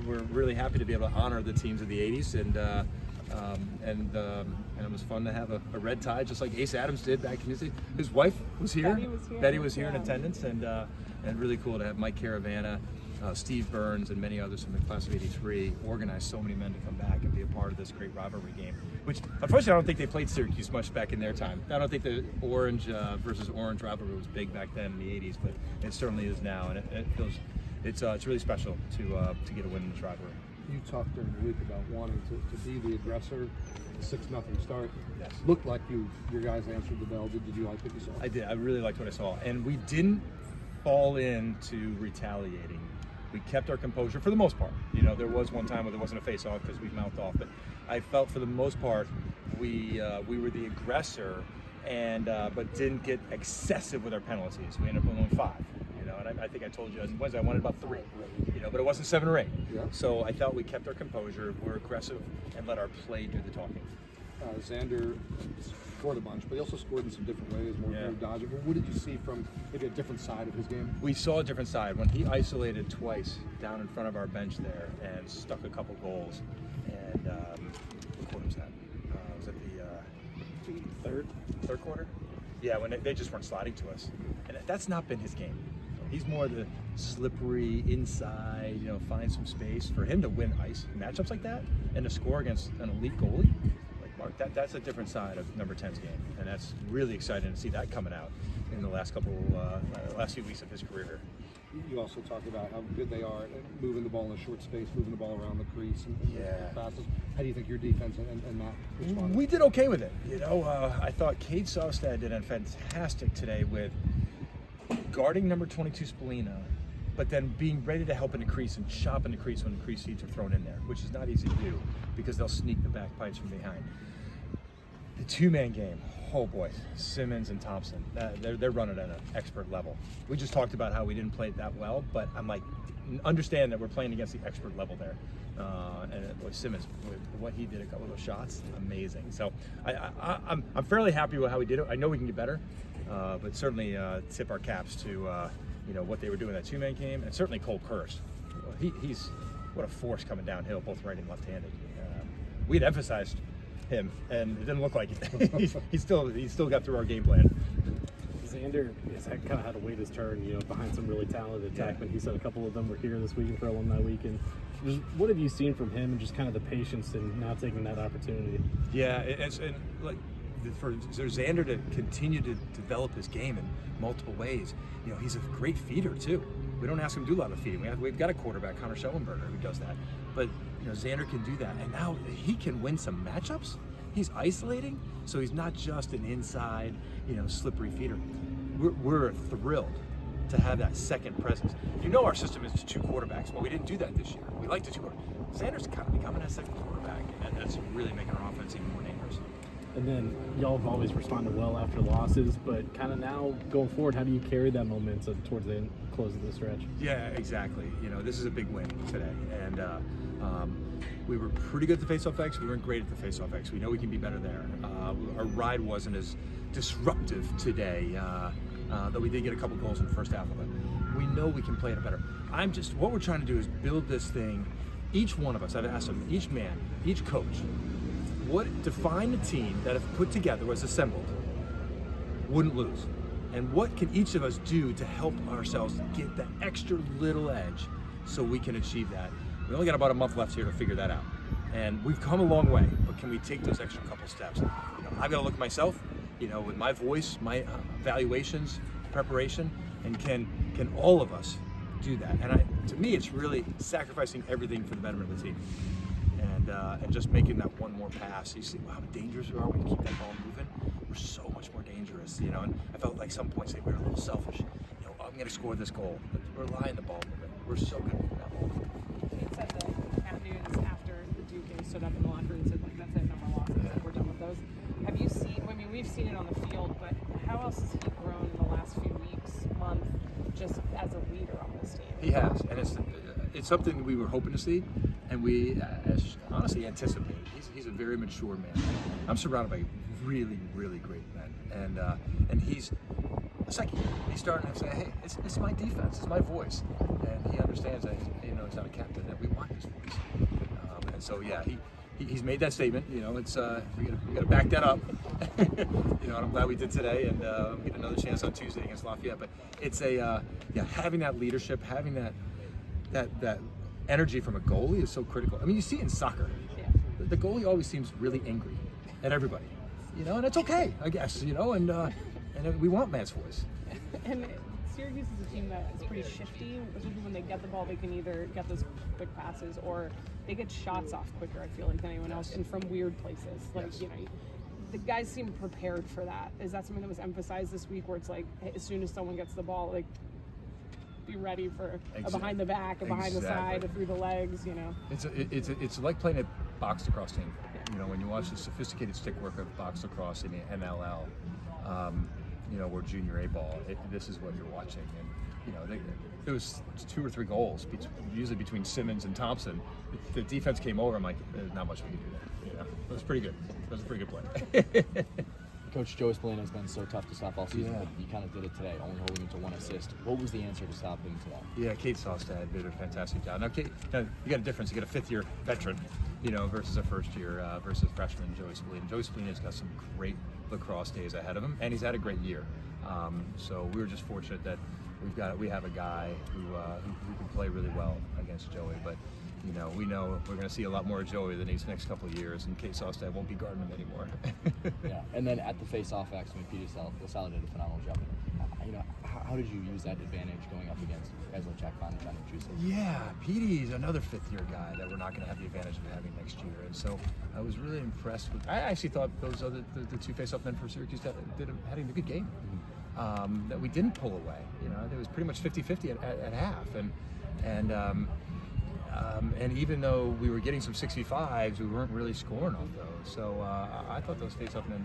We're really happy to be able to honor the teams of the 80s, and it was fun to have a red tie, just like Ace Adams did back in his wife was here. Betty was here in attendance, and really cool to have Mike Caravana, Steve Burns, and many others from the class of '83 organize so many men to come back and be a part of this great rivalry game. Which, unfortunately, I don't think they played Syracuse much back in their time. I don't think the orange versus orange rivalry was big back then in the '80s, but it certainly is now, and it feels it's really special to get a win in this rivalry. You talked during the week about wanting to be the aggressor. 6-0 start. Yes. Looked like your guys answered the bell. Did you like what you saw? I did. I really liked what I saw, and we didn't fall into retaliating. We kept our composure for the most part. You know, there was one time where there wasn't a face-off because we mouthed off, but I felt for the most part we were the aggressor, and but didn't get excessive with our penalties. We ended up with only 5. You know, and I think I told you on Wednesday I wanted about 3. You know, but it wasn't 7 or 8. Yeah. So I thought we kept our composure. We're aggressive and let our play do the talking. Xander scored a bunch, but he also scored in some different ways, more dodging. What did you see from maybe a different side of his game? We saw a different side when he isolated twice down in front of our bench there and stuck a couple goals. And what quarter was that? Was it the third quarter? Yeah, when they just weren't sliding to us, and that's not been his game. He's more the slippery inside, you know, find some space. For him to win ice matchups like that and to score against an elite goalie like Mark, that's a different side of number 10's game, and that's really exciting to see that coming out in the last few weeks of his career. You also talked about how good they are at moving the ball in a short space, moving the ball around the crease, and fastest. How do you think your defense and Matt responded? We did okay with it. You know, I thought Cade Saustad did a fantastic today with guarding number 22 Spallina, but then being ready to help in the crease and chop in the crease when the crease seeds are thrown in there, which is not easy to do because they'll sneak the back pipes from behind. The 2-man game, oh boy, Simmons and Thompson, they're running at an expert level. We just talked about how we didn't play it that well, but I'm like, understand that we're playing against the expert level there. And Simmons, with what he did, a couple of those shots, amazing. So I'm fairly happy with how we did it. I know we can get better, but certainly tip our caps to you know, what they were doing in that 2-man game, and certainly Cole Kurse. He's what a force coming downhill, both right and left-handed. We'd emphasized him, and it didn't look like it. he still got through our game plan. Xander has kind of had to wait his turn, you know, behind some really talented attackmen. He said a couple of them were here this weekend for Alumni Weekend. What have you seen from him, and just kind of the patience in now taking that opportunity? Yeah, and like for Xander to continue to develop his game in multiple ways, you know, he's a great feeder too. We don't ask him to do a lot of feeding. We've got a quarterback, Connor Schellenberger, who does that. But you know, Xander can do that, and now he can win some matchups. He's isolating, so he's not just an inside, you know, slippery feeder. We're thrilled to have that second presence. You know, our system is 2 quarterbacks, but we didn't do that this year. We like the 2 quarterbacks. Xander's kind of becoming a second quarterback, and that's really making our offense even more dangerous. And then y'all have always responded well after losses, but kind of now going forward, how do you carry that momentum towards the close of the stretch? Yeah, exactly. You know, this is a big win today, and we were pretty good at the face-off X. We weren't great at the face-off X. We know we can be better there. Our ride wasn't as disruptive today, though we did get a couple goals in the first half of it. We know we can play it better. What we're trying to do is build this thing. Each one of us, I've asked them, each man, each coach, define a team that if put together, was assembled, wouldn't lose. And what can each of us do to help ourselves get that extra little edge so we can achieve that? We only got about a month left here to figure that out. And we've come a long way, but can we take those extra couple steps? You know, I've got to look at myself, you know, with my voice, my evaluations, preparation, and can all of us do that? And to me, it's really sacrificing everything for the betterment of the team. And just making that one more pass. You see how dangerous we are when we keep that ball moving? We're so much more dangerous, you know, and I felt like some points we were a little selfish. You know, I'm going to score this goal, but we're relying the ball movement. We're so good with that ball. He said that Matt Nunes, after the Duke game, stood up in the locker room and said, like, that's it, no more losses, like, we're done with those. Have you seen, I mean, we've seen it on the field, but how else has he grown in the last few weeks, month, just as a leader on this team? He has, and it's something we were hoping to see, and we honestly anticipated. He's a very mature man. I'm surrounded by really, really great men, and he's the second year. He's starting to say, hey, it's my defense, it's my voice, and he understands that he's not a captain, that we want his voice. And so yeah, he's made that statement. It's we got to back that up. And I'm glad we did today, and we get another chance on Tuesday against Lafayette. But it's having that leadership, having that energy from a goalie is so critical. I mean, you see it in soccer. The goalie always seems really angry at everybody, and it's okay, I guess, and we want Matt's voice. And Syracuse is a team that is pretty shifty. Especially when they get the ball, they can either get those quick passes or they get shots off quicker, I feel like, than anyone else, and from weird places. Like, the guys seem prepared for that. Is that something that was emphasized this week, where it's like, as soon as someone gets the ball, like, be ready for a behind the back, a behind the side, a through the legs, It's like playing a box lacrosse team. When you watch the sophisticated stick work of box lacrosse in the MLL, or junior A ball, this is what you're watching. And there was 2 or 3 goals, usually between Simmons and Thompson. The defense came over. I'm like, there's not much we can do there. It was pretty good. It was a pretty good play. Coach Joe Spallina has been so tough to stop all season, but you kind of did it today, only holding him to 1 assist. What was the answer to stop him today? Yeah, Kate Sostad did a fantastic job. Now, Kate, you got a difference. You got a 5th-year veteran, versus a first-year versus freshman Joey Spallina. Joey Spallina's got some great lacrosse days ahead of him, and he's had a great year. So we were just fortunate that we have a guy who can play really well against Joey. But we know we're going to see a lot more of Joey the next couple of years, and Kate Sostad won't be guarding him anymore. Yeah, and then at the face-off X, Peter LaSalle did a phenomenal job. How did you use that advantage going up against guys like Jack Bond and Johnny Chusek? Yeah, Petey's another 5th-year guy that we're not going to have the advantage of having next year, and so I was really impressed with. I actually thought those other the 2 face-off men for Syracuse had a good game. That we didn't pull away. It was pretty much 50-50 at half, and even though we were getting some 65s, we weren't really scoring off those. So I thought those face-off men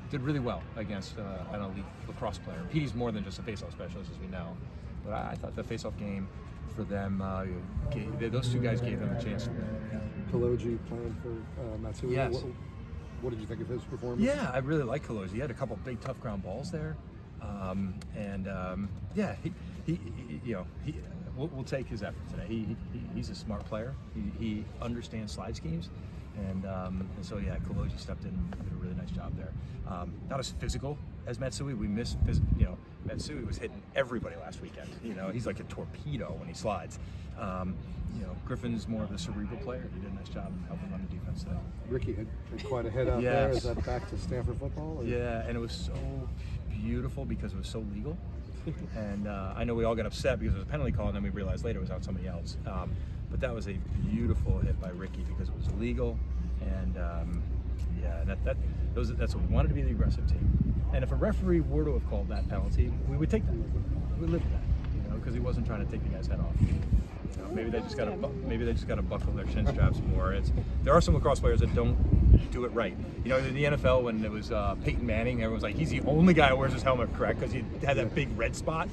did really well against an elite lacrosse player. Petey's more than just a face-off specialist, as we know. But I thought the face-off game for them, those 2 guys gave them a chance to win. Kaloji playing for Matsui. Yes. What did you think of his performance? Yeah, I really like Kaloji. He had a couple big, tough ground balls there, we'll take his effort today. He's a smart player. He understands slide schemes, and so yeah, Kaloji stepped in and did a really nice job there. Not as physical as Matsui. We missed, Matsui was hitting everybody last weekend. He's like a torpedo when he slides. Griffin's more of a cerebral player. He did a nice job helping on the defense today. Ricky had quite a hit out there. Is that back to Stanford football? Or? Yeah, and it was so beautiful because it was so legal. And I know we all got upset because it was a penalty call, and then we realized later it was on somebody else. But that was a beautiful hit by Ricky because it was legal, and that's what we wanted to be, the aggressive team. And if a referee were to have called that penalty, we would take that. We would live with that, because he wasn't trying to take the guy's head off. Maybe they just got to buckle their chin straps more. There are some lacrosse players that don't do it right. In the NFL when it was Peyton Manning, everyone was like, he's the only guy who wears his helmet correct because he had that big red spot.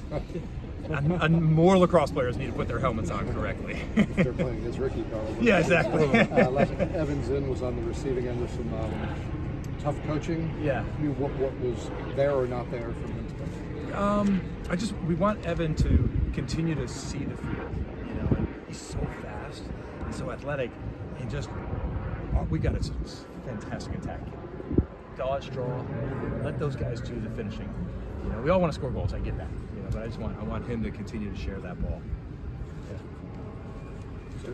And more lacrosse players need to put their helmets on correctly. They're playing against Ricky, probably. Yeah, exactly. Evans was on the receiving end of some tough coaching. Yeah. What was there or not there from him today? We want Evan to continue to see the field. And he's so fast and so athletic, and we got a fantastic attack. Dodge, draw, let those guys do the finishing. We all want to score goals. I get that. But I want him to continue to share that ball. Yeah.